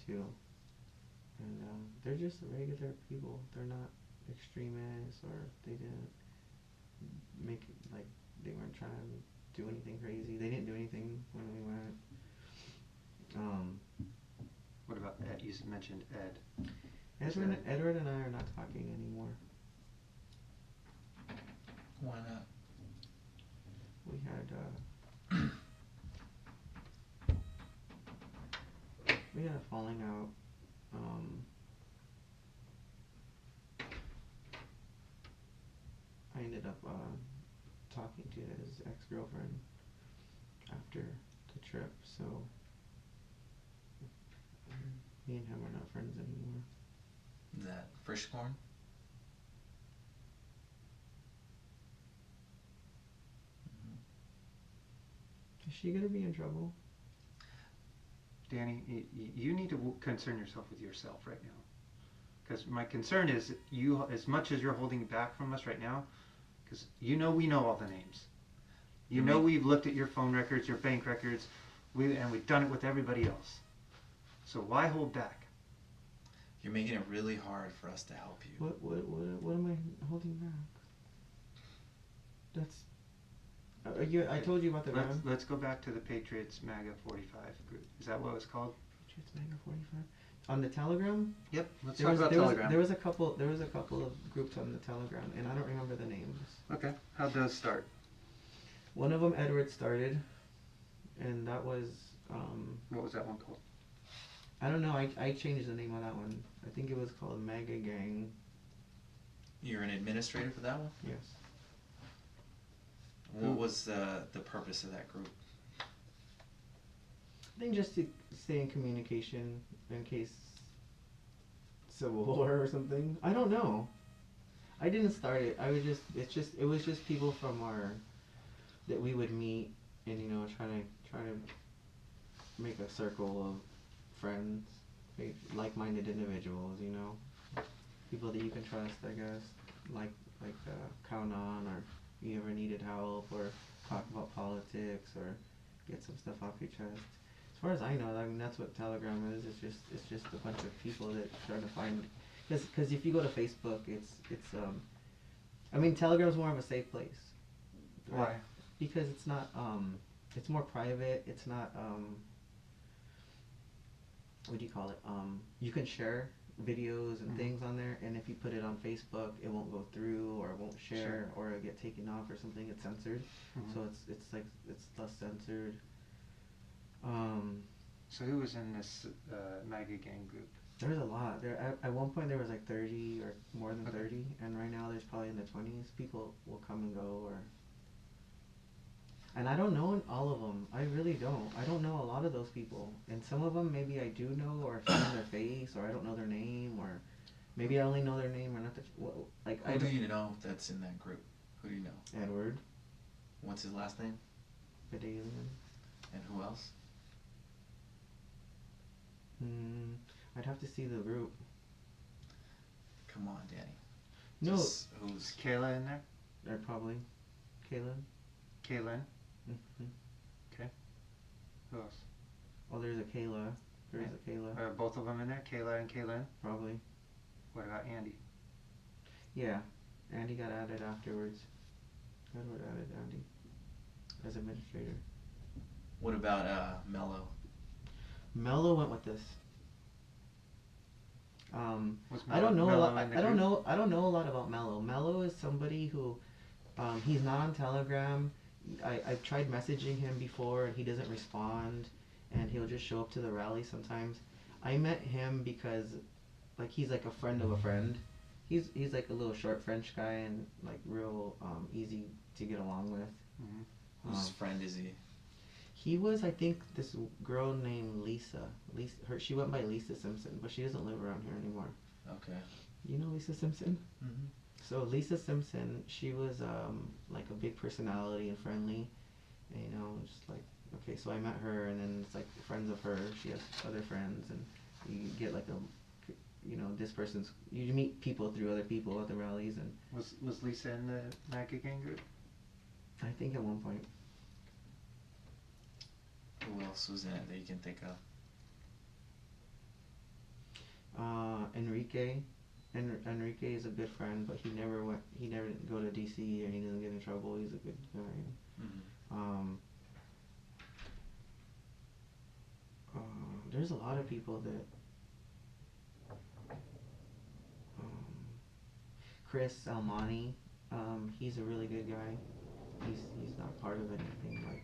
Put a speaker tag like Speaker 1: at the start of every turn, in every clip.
Speaker 1: too, and they're just regular people. They're not extremists, or they didn't make like they weren't trying to do anything crazy. They didn't do anything when we went. Um,
Speaker 2: What about Ed? You mentioned Ed.
Speaker 1: Edward and I are not talking anymore.
Speaker 3: Why not?
Speaker 1: We had we had a falling out. I ended up talking to his ex-girlfriend after the trip, so me and him are not friends anymore.
Speaker 3: That fish corn?
Speaker 1: Is she gonna be in trouble?
Speaker 2: Danny, you need to concern yourself with yourself right now. Because my concern is you, as much as you're holding back from us right now, because we know all the names. We've looked at your phone records, your bank records, and we've done it with everybody else. So why hold back?
Speaker 3: You're making it really hard for us to help you.
Speaker 1: What am I holding back? That's. I told you about the van.
Speaker 2: Let's go back to the Patriots MAGA 45 group. Is that what it was called?
Speaker 1: Patriots MAGA 45. On the Telegram?
Speaker 2: Yep. Let's talk about Telegram.
Speaker 1: There was a couple of groups on the Telegram, and I don't remember the names.
Speaker 2: Okay. How does start?
Speaker 1: One of them Edward started, and that was.
Speaker 2: What was that one called?
Speaker 1: I don't know. I changed the name of that one. I think it was called MAGA Gang.
Speaker 3: You're an administrator for that one?
Speaker 1: Yes.
Speaker 3: What was the purpose of that group?
Speaker 1: I think just to stay in communication in case civil war or something. I don't know. I didn't start it. It was just people from that we would meet and try to make a circle of friends, like-minded individuals, people that you can trust, I guess, like count on, or you ever needed help, or talk about politics, or get some stuff off your chest. As far as I know, that's what Telegram is. It's just a bunch of people that try to find, because if you go to Facebook, Telegram's more of a safe place.
Speaker 2: Why?
Speaker 1: Because it's not it's more private. It's not what do you call it? You can share videos and things on there, and if you put it on Facebook, it won't go through, or it won't share, or it'll get taken off or something. It's censored, so it's less censored.
Speaker 2: So who was in this MAGA gang group?
Speaker 1: There's a lot. At one point there was like 30 or more than 30, and right now there's probably in the 20s. People will come and go, and I don't know all of them. I really don't. I don't know a lot of those people, and some of them maybe I do know, or I've seen their face, or I don't know their name, or maybe I only know their name or not.
Speaker 3: Who do you know that's in that group? Who do you know?
Speaker 1: Edward.
Speaker 3: What's his last name?
Speaker 1: Vidalian.
Speaker 3: And who else?
Speaker 1: I'd have to see the group.
Speaker 3: Come on, Danny.
Speaker 1: No.
Speaker 3: Who's
Speaker 2: Is Kayla in there?
Speaker 1: Or probably. Kaylin.
Speaker 2: Kaylin.
Speaker 1: Mm-hmm.
Speaker 2: Okay. Who else?
Speaker 1: Oh, there's a Kayla. There's a Kayla.
Speaker 2: Are both of them in there? Kayla and Kaylin?
Speaker 1: Probably.
Speaker 2: What about Andy?
Speaker 1: Yeah. Andy got added afterwards. Edward added Andy as administrator.
Speaker 3: What about Mello?
Speaker 1: Mello went with this.
Speaker 2: I
Speaker 1: don't know a lot. I don't know a lot about Mello. Mello is somebody who, he's not on Telegram. I've tried messaging him before, and he doesn't respond, and he'll just show up to the rally sometimes. I met him because, he's like a friend of a friend. He's like a little short French guy, and real easy to get along with.
Speaker 2: Mm-hmm.
Speaker 3: Whose friend is he?
Speaker 1: He was, I think, this girl named Lisa. She went by Lisa Simpson, but she doesn't live around here anymore.
Speaker 3: Okay.
Speaker 1: You know Lisa Simpson?
Speaker 3: Mm-hmm.
Speaker 1: So Lisa Simpson, she was a big personality and friendly, and just okay. So I met her, and then it's friends of her. She has other friends, and you get this person's. You meet people through other people at the rallies, and
Speaker 2: was Lisa in the MAGA gang group?
Speaker 1: I think at one point.
Speaker 3: Who else was in it that you can think of?
Speaker 1: Enrique. Enrique is a good friend, but he never went. He never didn't go to DC, and he doesn't get in trouble. He's a good guy.
Speaker 3: Mm-hmm.
Speaker 1: There's a lot of people that. Chris Almani, he's a really good guy. He's not part of anything like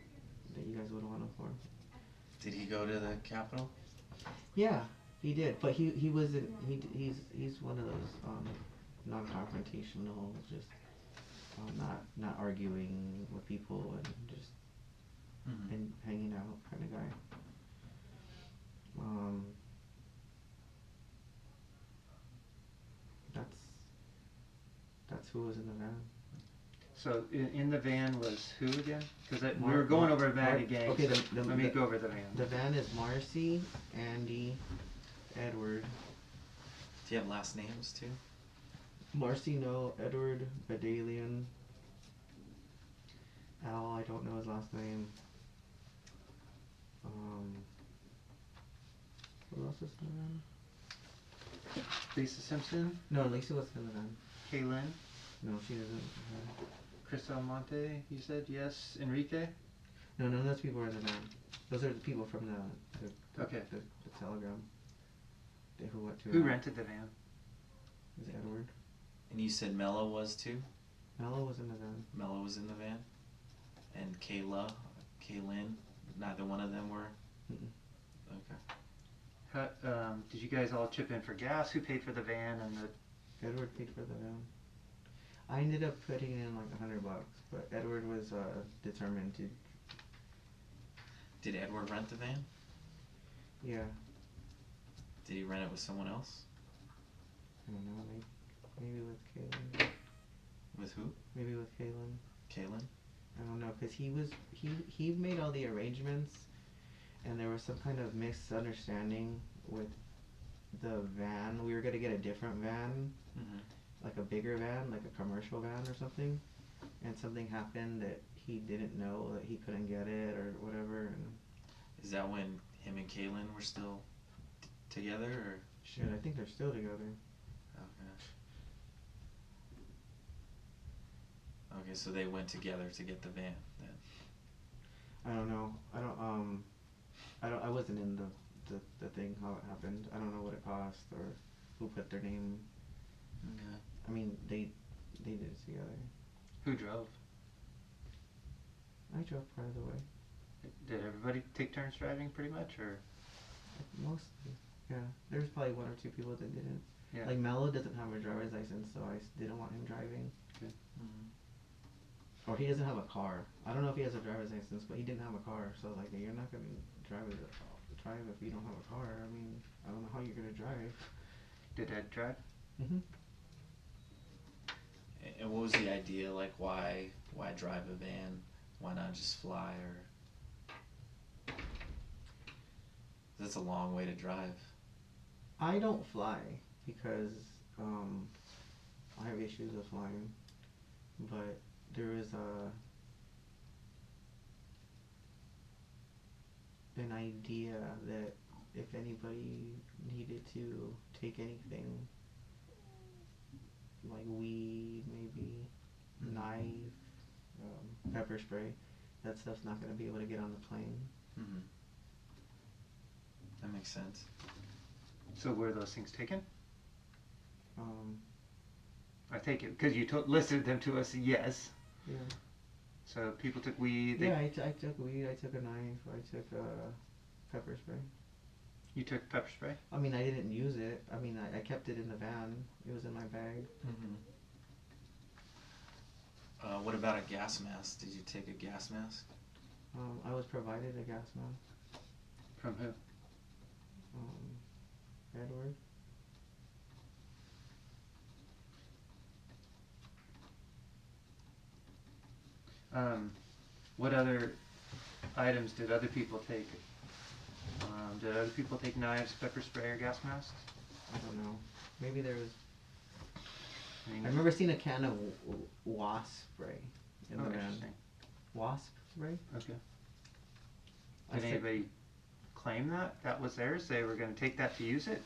Speaker 1: that you guys would want him for.
Speaker 3: Did he go to the Capitol?
Speaker 1: Yeah, he did, but he wasn't. He's one of those non-confrontational, just not arguing with people and just
Speaker 3: Mm-hmm.
Speaker 1: and hanging out kind of guy. That's who was in the van.
Speaker 2: So in the van was who again? Because we
Speaker 1: Mar-
Speaker 2: were going
Speaker 1: Mar-
Speaker 2: over the van
Speaker 1: Mar-
Speaker 2: again.
Speaker 1: okay,
Speaker 2: so
Speaker 1: the-
Speaker 2: let me
Speaker 1: the-
Speaker 2: go over the van.
Speaker 1: The van is Marcy, Andy, Edward.
Speaker 3: Do you have last names too?
Speaker 1: Marcy, no. Edward, Badalian. Al, I don't know his last name. Who else is in the van?
Speaker 2: Lisa Simpson,
Speaker 1: No, Lisa wasn't in the van.
Speaker 2: Kaylin,
Speaker 1: No, she doesn't.
Speaker 2: Chris Almonte, you said yes. Enrique.
Speaker 1: No, none of those people are in the van. Those are the people from the
Speaker 2: Okay.
Speaker 1: the telegram. Who went to.
Speaker 2: Who rented the van?
Speaker 1: Is it Edward?
Speaker 3: And you said Mello was too?
Speaker 1: Mello was in the van.
Speaker 3: Mello was in the van? And Kaylin, neither one of them were?
Speaker 1: Mm-mm.
Speaker 3: Okay.
Speaker 2: Did you guys all chip in for gas? Who paid for the van and the?
Speaker 1: Edward paid for the van. I ended up putting in like $100, but Edward was determined to.
Speaker 3: Did Edward rent the van?
Speaker 1: Yeah,
Speaker 3: Did he rent it with someone else?
Speaker 1: I don't know. Maybe with Kaylin.
Speaker 3: With who?
Speaker 1: Maybe with Kaylin.
Speaker 3: Kaylin?
Speaker 1: I don't know, cause he made all the arrangements, and there was some kind of misunderstanding with the van. We were gonna get a different van,
Speaker 3: Mm-hmm.
Speaker 1: like a bigger van, like a commercial van or something, and something happened that he didn't know, that he couldn't get it or whatever. And
Speaker 3: Is that when him and Kaylin were still together, or?
Speaker 1: shit, I think they're still together.
Speaker 3: Okay. Okay, so they went together to get the van then.
Speaker 1: I don't know. I wasn't in the thing how it happened. I don't know what it cost or who put their name.
Speaker 3: Okay.
Speaker 1: I mean, they did it together.
Speaker 2: Who drove?
Speaker 1: I drove part of the way.
Speaker 2: Did everybody take turns driving pretty much, or?
Speaker 1: Mostly, yeah. There's probably one or two people that didn't.
Speaker 2: Yeah.
Speaker 1: Like Mello doesn't have a driver's license, so I didn't want him driving.
Speaker 3: Mm-hmm.
Speaker 1: Or he doesn't have a car. I don't know if he has a driver's license, but he didn't have a car. So like, you're not gonna drive if you don't have a car. I mean, I don't know how you're gonna drive.
Speaker 2: Did Ed drive?
Speaker 1: Mhm.
Speaker 3: And what was the idea? Like, why drive a van? Why not just fly? Or that's a long way to drive.
Speaker 1: I don't fly because I have issues with flying, but there is an idea that if anybody needed to take anything, like weed, maybe knife, pepper spray, that stuff's not gonna be able to get on the plane.
Speaker 3: Mm-hmm. That makes sense.
Speaker 2: So were those things taken?
Speaker 1: Um,
Speaker 2: I take it because you listed them to us. Yes.
Speaker 1: yeah.
Speaker 2: So people took weed.
Speaker 1: Yeah, I took weed, I took a knife, I took pepper spray.
Speaker 2: You took pepper spray.
Speaker 1: I mean, I didn't use it. I mean, I kept it in the van. It was in my bag.
Speaker 3: Mm-hmm. What about a gas mask? Did you take a gas mask?
Speaker 1: I was provided a gas mask.
Speaker 2: From who?
Speaker 1: Edward.
Speaker 2: What other items did other people take? Did other people take knives, pepper spray, or gas masks?
Speaker 1: I don't know. Maybe there was.
Speaker 2: I mean,
Speaker 1: I remember seeing a can of wasp spray in
Speaker 2: oh,
Speaker 1: the van.
Speaker 2: interesting.
Speaker 1: Wasp spray?
Speaker 2: Okay.
Speaker 1: I
Speaker 2: Did
Speaker 1: said-
Speaker 2: anybody claim that was theirs? They were going to take that to use it?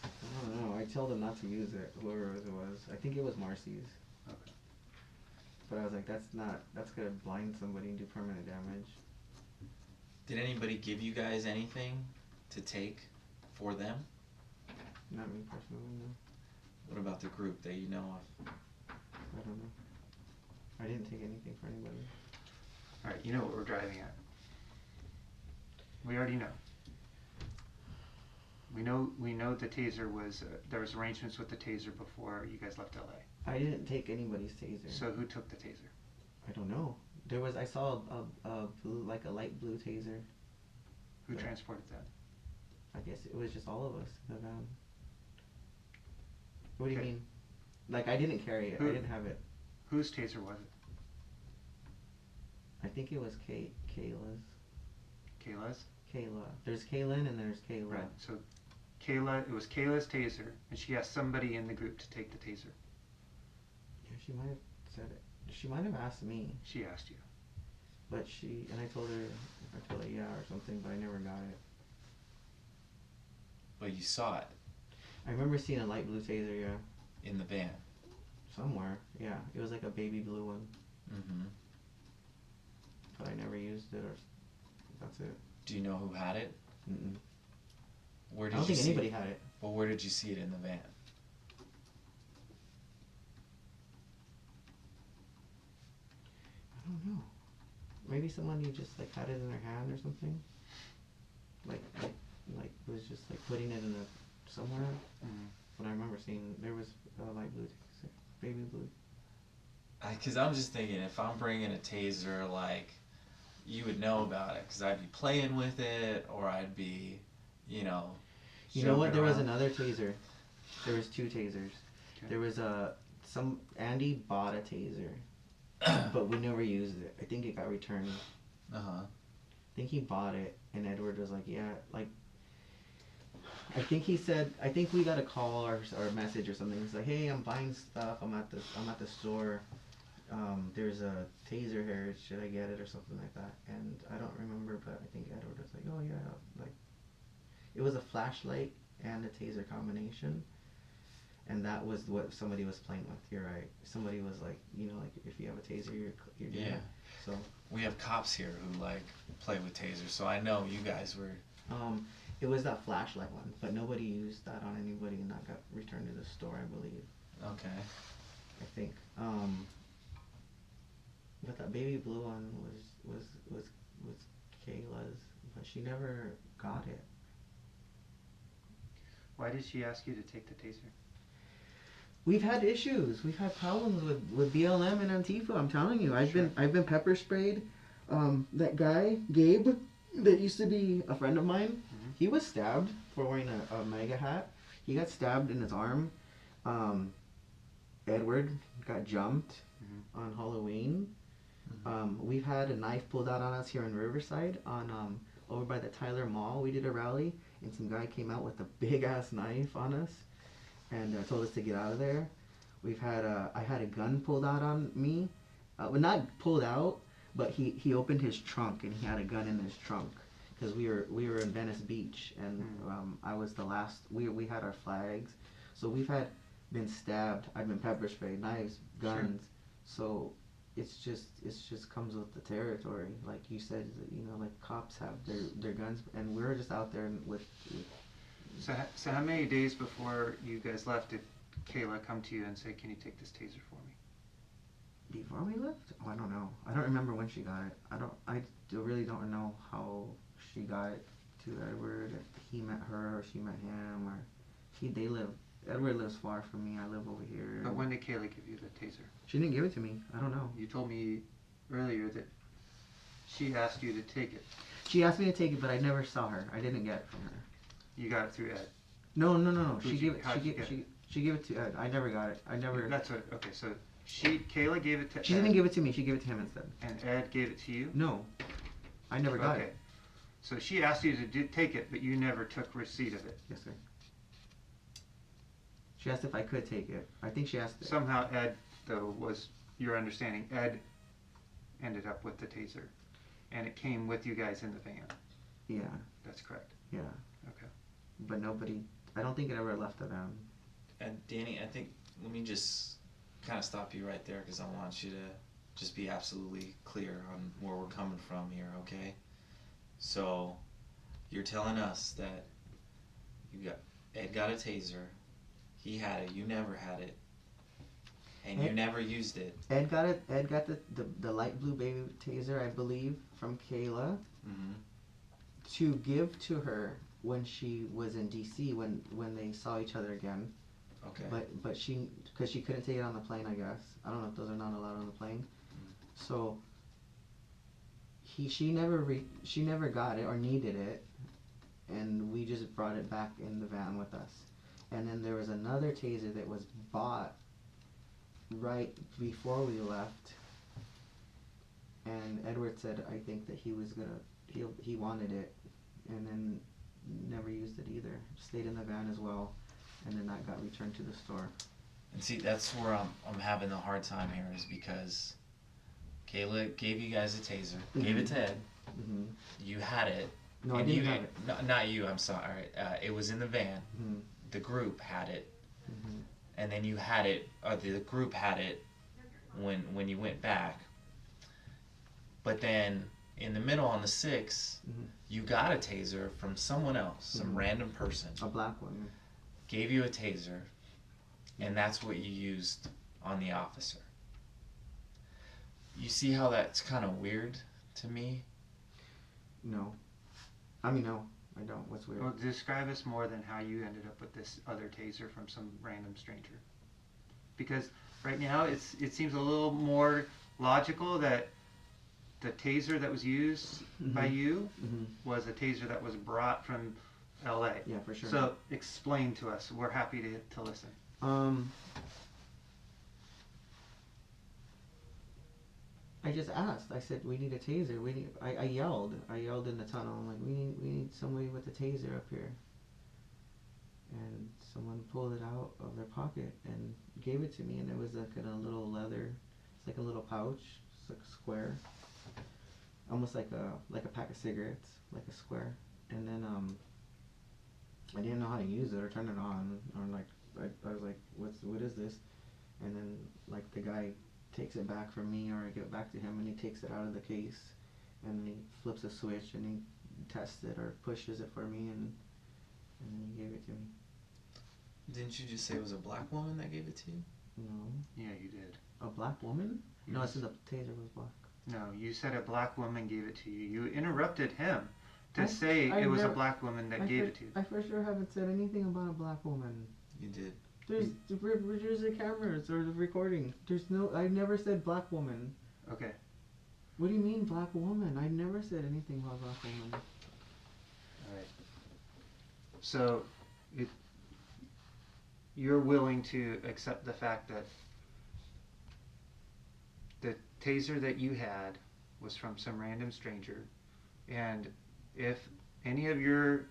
Speaker 1: I don't know. I told him not to use it, whoever it was. I think it was Marcy's.
Speaker 2: Okay.
Speaker 1: But I was like, that's gonna blind somebody and do permanent damage.
Speaker 3: Did anybody give you guys anything to take for them?
Speaker 1: Not me personally, no.
Speaker 3: What about the group that you know of?
Speaker 1: I don't know. I didn't take anything for anybody.
Speaker 2: Alright, you know what we're driving at. We already know. We know the taser was, there was arrangements with the taser before you guys left LA.
Speaker 1: I didn't take anybody's taser.
Speaker 2: So who took the taser?
Speaker 1: I don't know. I saw a blue, like a light blue taser.
Speaker 2: Who
Speaker 1: Yeah.
Speaker 2: transported that?
Speaker 1: I guess it was just all of us in the van. What do you
Speaker 2: Okay.
Speaker 1: mean? Like, I didn't carry it. I didn't have it.
Speaker 2: Whose taser was it?
Speaker 1: I think it was Kayla's.
Speaker 2: Kayla's?
Speaker 1: Kayla. There's Kaylin and there's Kayla.
Speaker 2: Right, so it was Kayla's taser, and she asked somebody in the group to take the taser.
Speaker 1: Yeah, she might have said it. She might have asked me,
Speaker 2: She asked you.
Speaker 1: but I told her yeah or something, but I never got it.
Speaker 3: But you saw it
Speaker 1: I remember seeing a light blue taser, yeah,
Speaker 3: in the van.
Speaker 1: somewhere. Yeah, it was like a baby blue one,
Speaker 3: Mm-hmm.
Speaker 1: but I never used it, or that's it.
Speaker 3: Do you know who had it?
Speaker 1: Mm-mm.
Speaker 3: Where
Speaker 1: I
Speaker 3: did
Speaker 1: don't
Speaker 3: you
Speaker 1: think
Speaker 3: see
Speaker 1: anybody
Speaker 3: it?
Speaker 1: had it.
Speaker 3: Well, where did you see it in the van?
Speaker 1: I don't know. Maybe somebody just like had it in their hand or something. Like was just like putting it in somewhere.
Speaker 2: Mm.
Speaker 1: But I remember seeing there was a light blue taser, baby blue.
Speaker 3: Because I'm just thinking, if I'm bringing a taser, like, you would know about it, because I'd be playing with it, or I'd be, you know.
Speaker 1: You know what?
Speaker 3: joking
Speaker 1: There was
Speaker 3: around.
Speaker 1: another taser. There was two tasers.
Speaker 2: Okay.
Speaker 1: There was Andy bought a taser, but we never used it. I think it got returned.
Speaker 3: Uh-huh.
Speaker 1: I think he bought it, and Edward was like, yeah, like, I think we got a call or a message or something. He's like, hey, I'm buying stuff. I'm at the store. There's a taser here. Should I get it or something like that? And I don't remember, but I think Edward was like, oh yeah, like, it was a flashlight and a taser combination. And that was what somebody was playing with. You're right. Somebody was like, you know, like if you have a taser, you're doing
Speaker 3: Yeah.
Speaker 1: it. So.
Speaker 3: We have cops here who, like, play with tasers, so I know you guys were.
Speaker 1: It was that flashlight one, but nobody used that on anybody, and that got returned to the store, I believe.
Speaker 3: Okay.
Speaker 1: I think. But that baby blue one was Kayla's, but she never got it.
Speaker 2: Why did she ask you to take the taser?
Speaker 1: We've had issues. We've had problems with BLM and Antifa. I'm telling you, I've been pepper sprayed. That guy Gabe, that used to be a friend of mine, he was stabbed for wearing a MAGA hat. He got stabbed in his arm. Edward got jumped on Halloween. We've had a knife pulled out on us here in Riverside on over by the Tyler Mall. We did a rally, and some guy came out with a big ass knife on us and told us to get out of there. We've had I had a gun pulled out on me. Well, not pulled out, but he opened his trunk and he had a gun in his trunk because we were in Venice Beach, and I was the last. We had our flags, so we've been stabbed. I've been pepper sprayed, knives, guns. So it's just comes with the territory. Like you said, you know, like cops have their guns, and we're just out there with.
Speaker 2: So how many days before you guys left did Kayla come to you and say, can you take this taser for me?
Speaker 1: Before we left? Oh, I don't know. I don't remember when she got it. I really don't know how she got it to Edward. If he met her or she met him, or they live. Edward lives far from me. I live over here.
Speaker 2: But when did Kayla give you the taser?
Speaker 1: She didn't give it to me. I don't know.
Speaker 2: You told me earlier that she asked you to take it.
Speaker 1: She asked me to take it, but I never saw her. I didn't get it from her.
Speaker 2: You got it through Ed.
Speaker 1: No.
Speaker 2: How'd
Speaker 1: She
Speaker 2: you
Speaker 1: gave it.
Speaker 2: get it?
Speaker 1: She gave it to Ed. I never got it. I never.
Speaker 2: That's what. Okay, so Kayla gave it to Ed.
Speaker 1: She didn't give it to me. She gave it to him instead.
Speaker 2: And Ed gave it to you.
Speaker 1: No, I never got
Speaker 2: Okay.
Speaker 1: it.
Speaker 2: So she asked you to take it, but you never took receipt of it.
Speaker 1: Yes, sir. She asked if I could take it. I think she asked.
Speaker 2: Somehow Ed, though, was your understanding. Ed ended up with the taser, and it came with you guys in the van.
Speaker 1: Yeah.
Speaker 2: That's correct.
Speaker 1: Yeah.
Speaker 2: Okay.
Speaker 1: But nobody I don't think it ever left the van.
Speaker 3: And Danny, I think, let me just kind of stop you right there because I want you to just be absolutely clear on where we're coming from here, okay? So, you're telling us that Ed got a taser, he had it, you never had it, and you
Speaker 1: Ed-
Speaker 3: never used it.
Speaker 1: Ed got it. Ed got the light blue baby taser, I believe, from Kayla
Speaker 3: Mm-hmm.
Speaker 1: to give to her when she was in DC when they saw each other again.
Speaker 3: Okay.
Speaker 1: But she, because she couldn't take it on the plane, I guess. I don't know if those are not allowed on the plane. So she never got it or needed it, and we just brought it back in the van with us. And then there was another taser that was bought right before we left, and Edward said I think that he wanted it, and then never used it either. Stayed in the van as well, and then that got returned to the store.
Speaker 3: And see, that's where I'm having a hard time here is because Kayla gave you guys a taser, gave it to Ed,
Speaker 1: Mm-hmm.
Speaker 3: you had it.
Speaker 1: No, I
Speaker 3: and
Speaker 1: didn't
Speaker 3: you,
Speaker 1: have it.
Speaker 3: No, not you, I'm sorry. It was in the van.
Speaker 1: Mm-hmm.
Speaker 3: The group had it.
Speaker 1: Mm-hmm.
Speaker 3: And then you had it, or the group had it when you went back. But then in the middle on the 6th,
Speaker 1: Mhm.
Speaker 3: you got a taser from someone else, some
Speaker 1: Mhm.
Speaker 3: random person,
Speaker 1: A black one.
Speaker 3: gave you a taser, and that's what you used on the officer. You see how that's kind of weird to me?
Speaker 1: No. I mean, no, I don't. What's weird?
Speaker 2: Well, describe us more than how you ended up with this other taser from some random stranger. Because right now it seems a little more logical that the taser that was used by
Speaker 1: Mhm.
Speaker 2: you
Speaker 1: Mm-hmm.
Speaker 2: was a taser that was brought from LA.
Speaker 1: Yeah, for sure.
Speaker 2: So explain to us. We're happy to listen.
Speaker 1: I just asked. I said, "We need a taser. We need." I yelled. I yelled in the tunnel. I'm like, "We need somebody with a taser up here." And someone pulled it out of their pocket and gave it to me. And it was like in a little leather. It's like a little pouch. It's like a square. Almost like a pack of cigarettes, like a square. And then I didn't know how to use it or turn it on. Or like I was like, what is this? And then like the guy takes it back from me, or I give it back to him, and he takes it out of the case, and he flips a switch, and he tests it or pushes it for me, and then he gave it to me.
Speaker 3: Didn't you just say it was a black woman that gave it to you?
Speaker 1: No.
Speaker 2: Yeah, you did.
Speaker 1: A black woman? No, I said the taser was black.
Speaker 2: No, you said a black woman gave it to you. You interrupted him to
Speaker 1: I-
Speaker 2: say
Speaker 1: I
Speaker 2: it was a
Speaker 1: never-
Speaker 2: black woman that gave it to you.
Speaker 1: I for sure haven't said anything about a black woman.
Speaker 3: You did.
Speaker 1: There's the cameras or the recording. I never said black woman.
Speaker 2: Okay.
Speaker 1: What do you mean black woman? I never said anything about black woman.
Speaker 2: All right. So, you're willing to accept the fact that the taser that you had was from some random stranger, and if any of your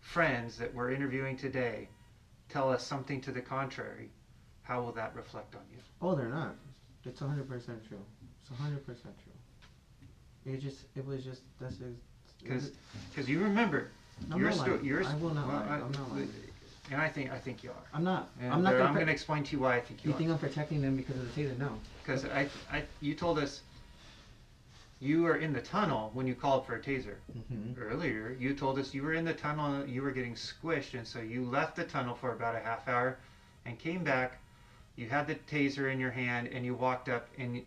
Speaker 2: friends that we're interviewing today tell us something to the contrary, how will that reflect on you?
Speaker 1: Oh, they're not. It's 100% true. It's 100% true.
Speaker 2: Because you remember
Speaker 1: I'm
Speaker 2: your
Speaker 1: not lying.
Speaker 2: story.
Speaker 1: I will not lie. I'm not lying.
Speaker 2: And I think you are.
Speaker 1: I'm not.
Speaker 2: And
Speaker 1: I'm not
Speaker 2: I'm
Speaker 1: gonna.
Speaker 2: going to explain to you why I think you
Speaker 1: You
Speaker 2: are.
Speaker 1: think I'm protecting them because of the taser? No.
Speaker 2: Because you told us you were in the tunnel when you called for a taser.
Speaker 1: Mm-hmm.
Speaker 2: Earlier, you told us you were in the tunnel, you were getting squished, and so you left the tunnel for about a half hour and came back. You had the taser in your hand, and you walked up and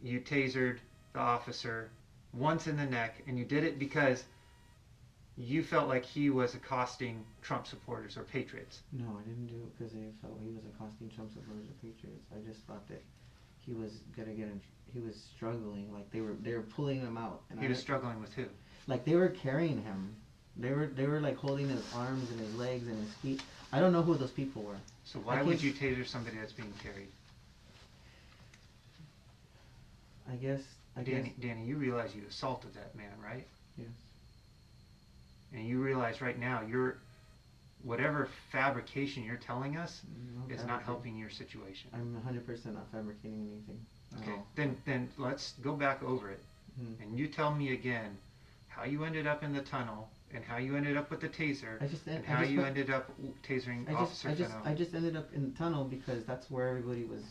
Speaker 2: you tasered the officer once in the neck, and you did it because you felt like he was accosting Trump supporters or patriots.
Speaker 1: No, I didn't do it because I felt he was accosting Trump supporters or patriots. I just thought that he was gonna get in. He was struggling. Like they were pulling him out. And
Speaker 2: He was struggling with who?
Speaker 1: Like they were carrying him. They were like holding his arms and his legs and his feet. I don't know who those people were.
Speaker 2: So why would you taser somebody that's being carried?
Speaker 1: I guess.
Speaker 2: Danny, you realize you assaulted that man, right?
Speaker 1: Yes.
Speaker 2: And you realize right now whatever fabrication you're telling us
Speaker 1: No,
Speaker 2: is not helping your situation.
Speaker 1: I'm 100% not fabricating anything.
Speaker 2: Okay,
Speaker 1: No.
Speaker 2: then let's go back over it.
Speaker 1: Mhm.
Speaker 2: And you tell me again how you ended up in the tunnel and how you ended up with the taser,
Speaker 1: I just
Speaker 2: and
Speaker 1: I
Speaker 2: how
Speaker 1: just
Speaker 2: you
Speaker 1: went-
Speaker 2: ended up tasering Officer Fennell.
Speaker 1: I just ended up in the tunnel because that's where everybody was